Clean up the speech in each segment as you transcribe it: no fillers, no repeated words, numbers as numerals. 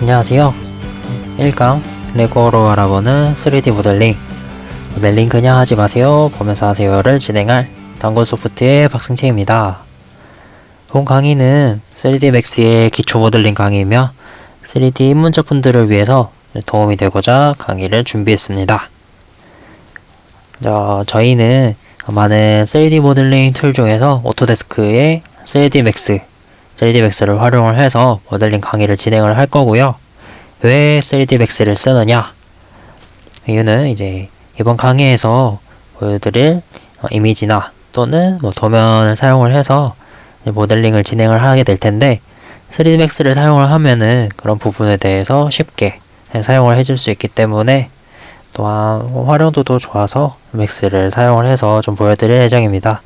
안녕하세요. 1강 레고로 알아보는 3D 모델링 그냥 하지 마세요 보면서 하세요를 진행할 단골소프트의 박승채입니다. 본 강의는 3D 맥스의 기초 모델링 강의이며 3D 입문자분들을 위해서 도움이 되고자 강의를 준비했습니다. 저희는 많은 3D 모델링 툴 중에서 오토데스크의 3D 맥스를 활용을 해서 모델링 강의를 진행을 할 거고요. 왜 3D 맥스를 쓰느냐? 이유는 이제 이번 강의에서 보여드릴 이미지나 또는 도면을 사용을 해서 모델링을 진행을 하게 될 텐데 3D 맥스를 사용을 하면은 그런 부분에 대해서 쉽게 사용을 해줄 수 있기 때문에 또한 활용도도 좋아서 맥스를 사용을 해서 좀 보여드릴 예정입니다.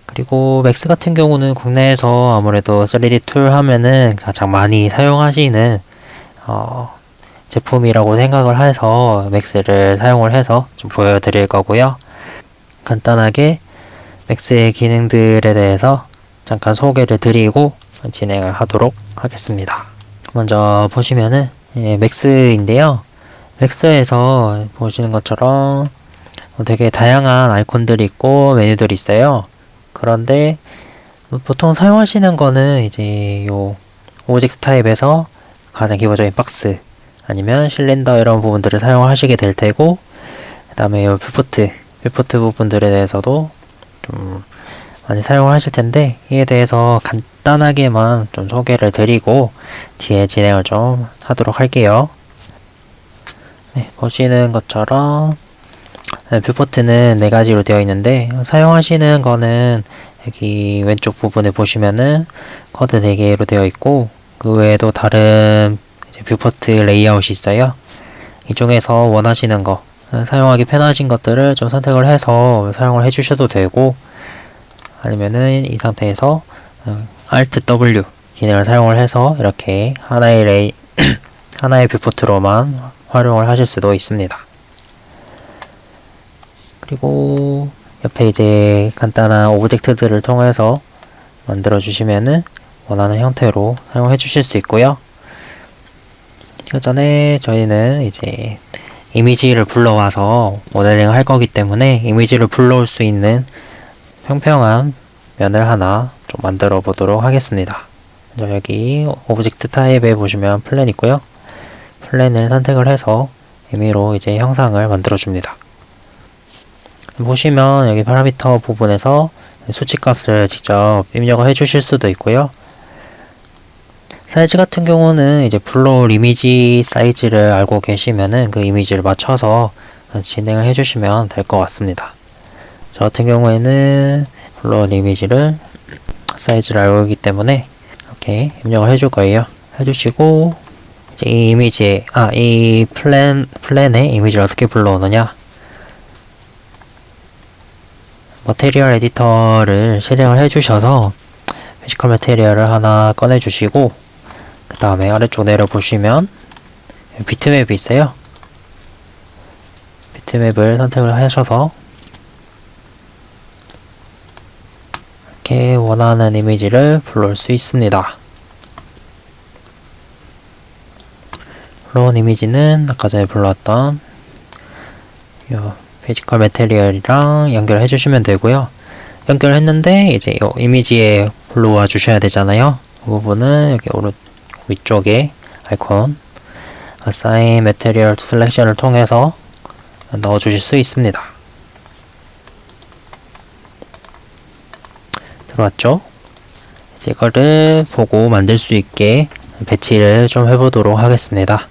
그리고 맥스 같은 경우는 국내에서 아무래도 3D 툴 하면은 가장 많이 사용하시는 제품이라고 생각을 해서 맥스를 사용을 해서 좀 보여드릴 거고요. 간단하게 맥스의 기능들에 대해서 잠깐 소개를 드리고 진행을 하도록 하겠습니다. 먼저 보시면은 맥스인데요. 맥스에서 보시는 것처럼 되게 다양한 아이콘들이 있고 메뉴들이 있어요. 그런데 보통 사용하시는 거는 이제 요 오브젝트 타입에서 가장 기본적인 박스 아니면 실린더 이런 부분들을 사용하시게 될 테고, 그 다음에 요 뷰포트 부분들에 대해서도 좀 많이 사용을 하실 텐데 이에 대해서 간단하게만 좀 소개를 드리고 뒤에 진행을 좀 하도록 할게요. 보시는 것처럼 뷰포트는 4가지로 되어 있는데 사용하시는 거는 여기 왼쪽 부분에 보시면은 쿼드 4개로 되어 있고 그 외에도 다른 뷰포트 레이아웃이 있어요. 이 중에서 원하시는 거 사용하기 편하신 것들을 좀 선택을 해서 사용을 해주셔도 되고, 아니면은 이 상태에서 Alt W 기능을 사용을 해서 이렇게 하나의 뷰포트로만 활용을 하실 수도 있습니다. 그리고 옆에 이제 간단한 오브젝트들을 통해서 만들어 주시면은 원하는 형태로 사용해 주실 수 있고요. 그 전에 저희는 이제 이미지를 불러와서 모델링을 할 거기 때문에 이미지를 불러올 수 있는 평평한 면을 하나 좀 만들어 보도록 하겠습니다. 여기 오브젝트 타입에 보시면 플랜 있고요. 플랜을 선택을 해서 임의로 이제 형상을 만들어 줍니다. 보시면 여기 파라미터 부분에서 수치값을 직접 입력을 해 주실 수도 있고요. 사이즈 같은 경우는 이제 불러올 이미지 사이즈를 알고 계시면은 그 이미지를 맞춰서 진행을 해 주시면 될 것 같습니다. 저 같은 경우에는 불러올 이미지를 사이즈를 알고 있기 때문에 이렇게 입력을 해 줄 거예요. 해 주시고 이제 이 이미지에 이 플랜에 이미지를 어떻게 불러오느냐, 머테리얼 에디터를 실행을 해주셔서 피지컬 머테리얼을 하나 꺼내주시고, 그 다음에 아래쪽 내려보시면 비트맵이 있어요. 비트맵을 선택을 하셔서 이렇게 원하는 이미지를 불러올 수 있습니다. 불러온 이미지는 아까 전에 불러왔던 피지컬 매테리얼이랑 연결해 주시면 되고요. 연결했는데 이제 이 이미지에 불러와 주셔야 되잖아요. 그 부분은 여기 위쪽에 아이콘 Assign Material to Selection을 통해서 넣어 주실 수 있습니다. 들어왔죠? 이제 이거를 보고 만들 수 있게 배치를 좀 해보도록 하겠습니다.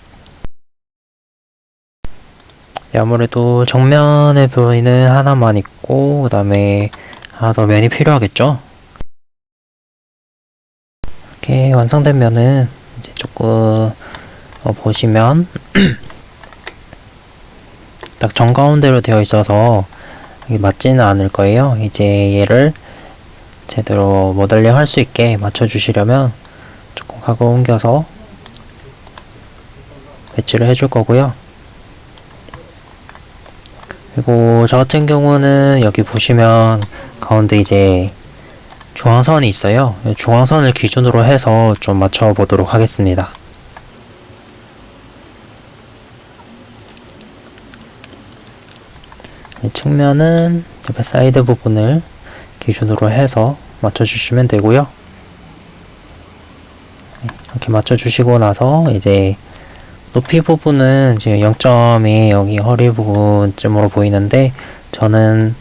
아무래도 정면에 보이는 하나만 있고 그 다음에 하나 더 면이 필요하겠죠. 이렇게 완성된 면은 이제 조금 보시면 딱 정가운데로 되어 있어서 맞지는 않을 거예요. 이제 얘를 제대로 모델링 할 수 있게 맞춰 주시려면 조금 각을 옮겨서 배치를 해줄 거고요. 그리고 저 같은 경우는 여기 보시면 가운데 이제 중앙선이 있어요. 중앙선을 기준으로 해서 좀 맞춰 보도록 하겠습니다. 측면은 옆에 사이드 부분을 기준으로 해서 맞춰주시면 되고요. 이렇게 맞춰주시고 나서 이제 높이 부분은 지금 0점이 여기 허리 부분쯤으로 보이는데 저는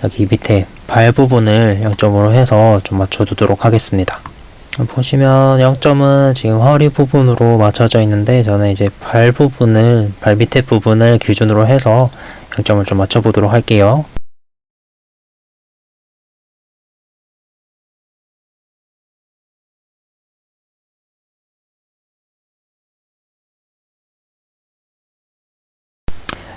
여기 밑에 발 부분을 0점으로 해서 좀 맞춰두도록 하겠습니다. 보시면 0점은 지금 허리 부분으로 맞춰져 있는데 저는 이제 발 밑에 부분을 기준으로 해서 0점을 좀 맞춰보도록 할게요.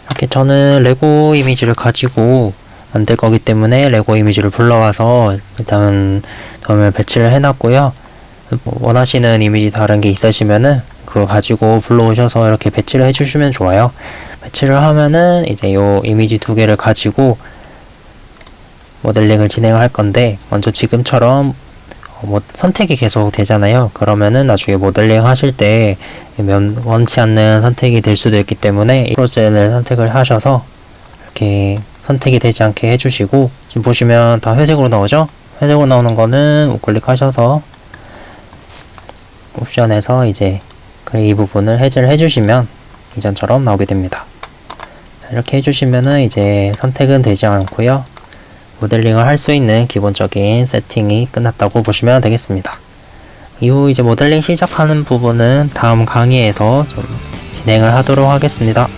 이렇게 저는 레고 이미지를 가지고 만들 거기 때문에 레고 이미지를 불러와서 일단 덤을 배치를 해놨고요. 원하시는 이미지 다른 게 있으시면은 그거 가지고 불러오셔서 이렇게 배치를 해주시면 좋아요. 배치를 하면은 이제 요 이미지 두 개를 가지고 모델링을 진행을 할 건데 먼저 지금처럼 선택이 계속 되잖아요. 그러면은 나중에 모델링 하실 때 원치 않는 선택이 될 수도 있기 때문에 프로젠을 선택을 하셔서 이렇게 선택이 되지 않게 해주시고, 지금 보시면 다 회색으로 나오죠? 회색으로 나오는 거는 우클릭하셔서 옵션에서 이제 이 부분을 해제를 해주시면 이전처럼 나오게 됩니다. 자, 이렇게 해주시면은 이제 선택은 되지 않고요. 모델링을 할 수 있는 기본적인 세팅이 끝났다고 보시면 되겠습니다. 이후 이제 모델링 시작하는 부분은 다음 강의에서 좀 진행을 하도록 하겠습니다.